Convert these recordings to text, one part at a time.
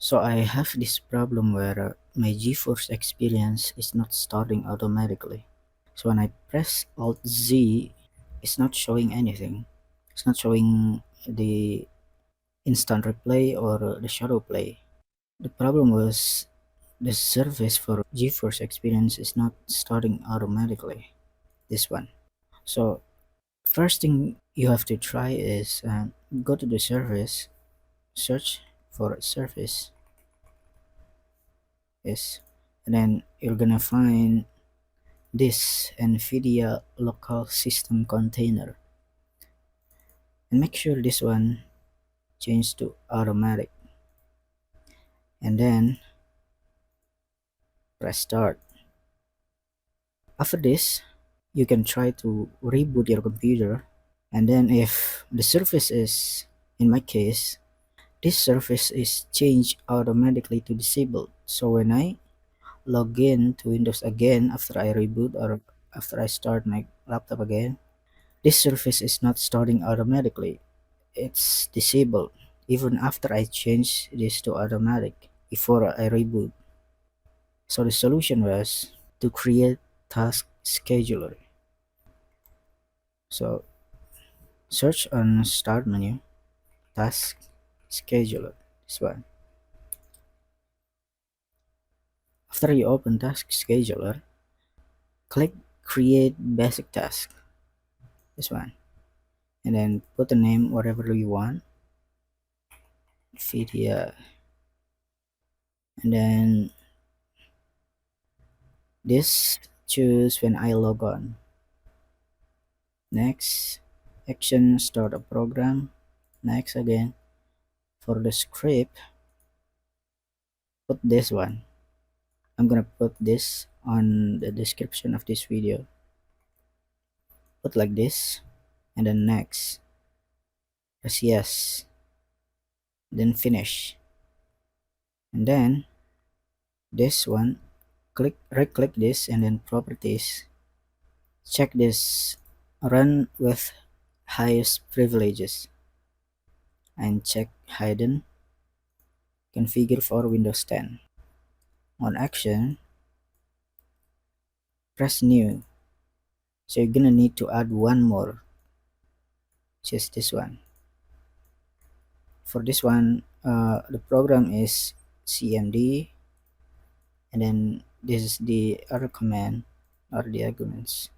So I have this problem where my Geforce Experience is not starting automatically. So when I press Alt Z, it's not showing anything. It's not showing the instant replay or the shadow play. The problem was the service for Geforce Experience is not starting automatically. This one. So first thing you have to try is go to the service, search for service, yes, and then you're gonna find this NVIDIA local system container, and make sure this one change to automatic, and then press start. After this, you can try to reboot your computer, and then if the surface is, in my case, this surface is changed automatically to disabled. So when I log in to Windows again after I reboot or after I start my laptop again, this surface is not starting automatically. It's disabled even after I change this to automatic before I reboot. So the solution was to create task scheduler. So search on start menu, task scheduler, this one. After you open task scheduler, click create basic task, this one, and then put the name whatever you want, NVIDIA, and then this choose when I log on. Next, action start a program. Next again. For the script, put this one. I'm gonna put this on the description of this video. Put like this, and then next. Press yes. Then finish. And then this one, right click this and then properties. Check this run with highest privileges and check hidden configure for Windows 10. On action, press new. So you're gonna need to add one more, which is this one. For this one, the program is cmd, and then this is the other command or the arguments.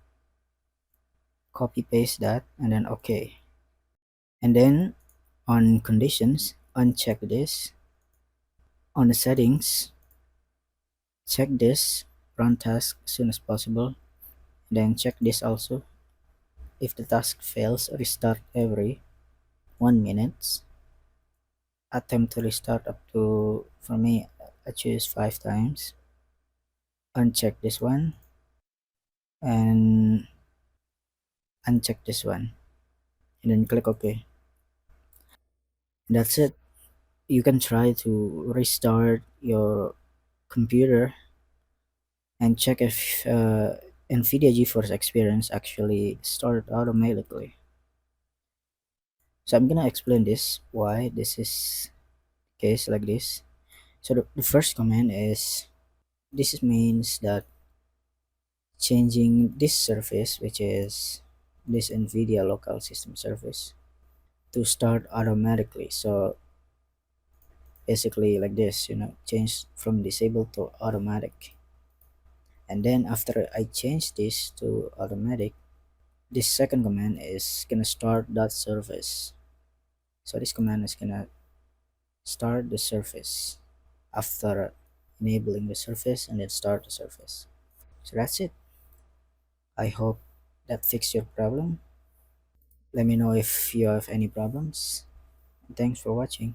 Copy paste that and then OK. And then on conditions, uncheck this. On the settings, check this, run task as soon as possible. Then check this also. If the task fails, restart every 1 minute. Attempt to restart up to, for me, I choose 5 times. Uncheck this one and uncheck this one, and then click OK. That's it. You can try to restart your computer and check if NVIDIA GeForce Experience actually started automatically. So I'm gonna explain this why this is case like this. So the first command is, this means that changing this surface, which is this NVIDIA local system surface, to start automatically. So basically like this, change from disabled to automatic. And then after I change this to automatic, this second command is gonna start that surface. So this command is gonna start the surface after enabling the surface and then start the surface. So that's it. I hope that fixed your problem. Let me know if you have any problems. Thanks for watching.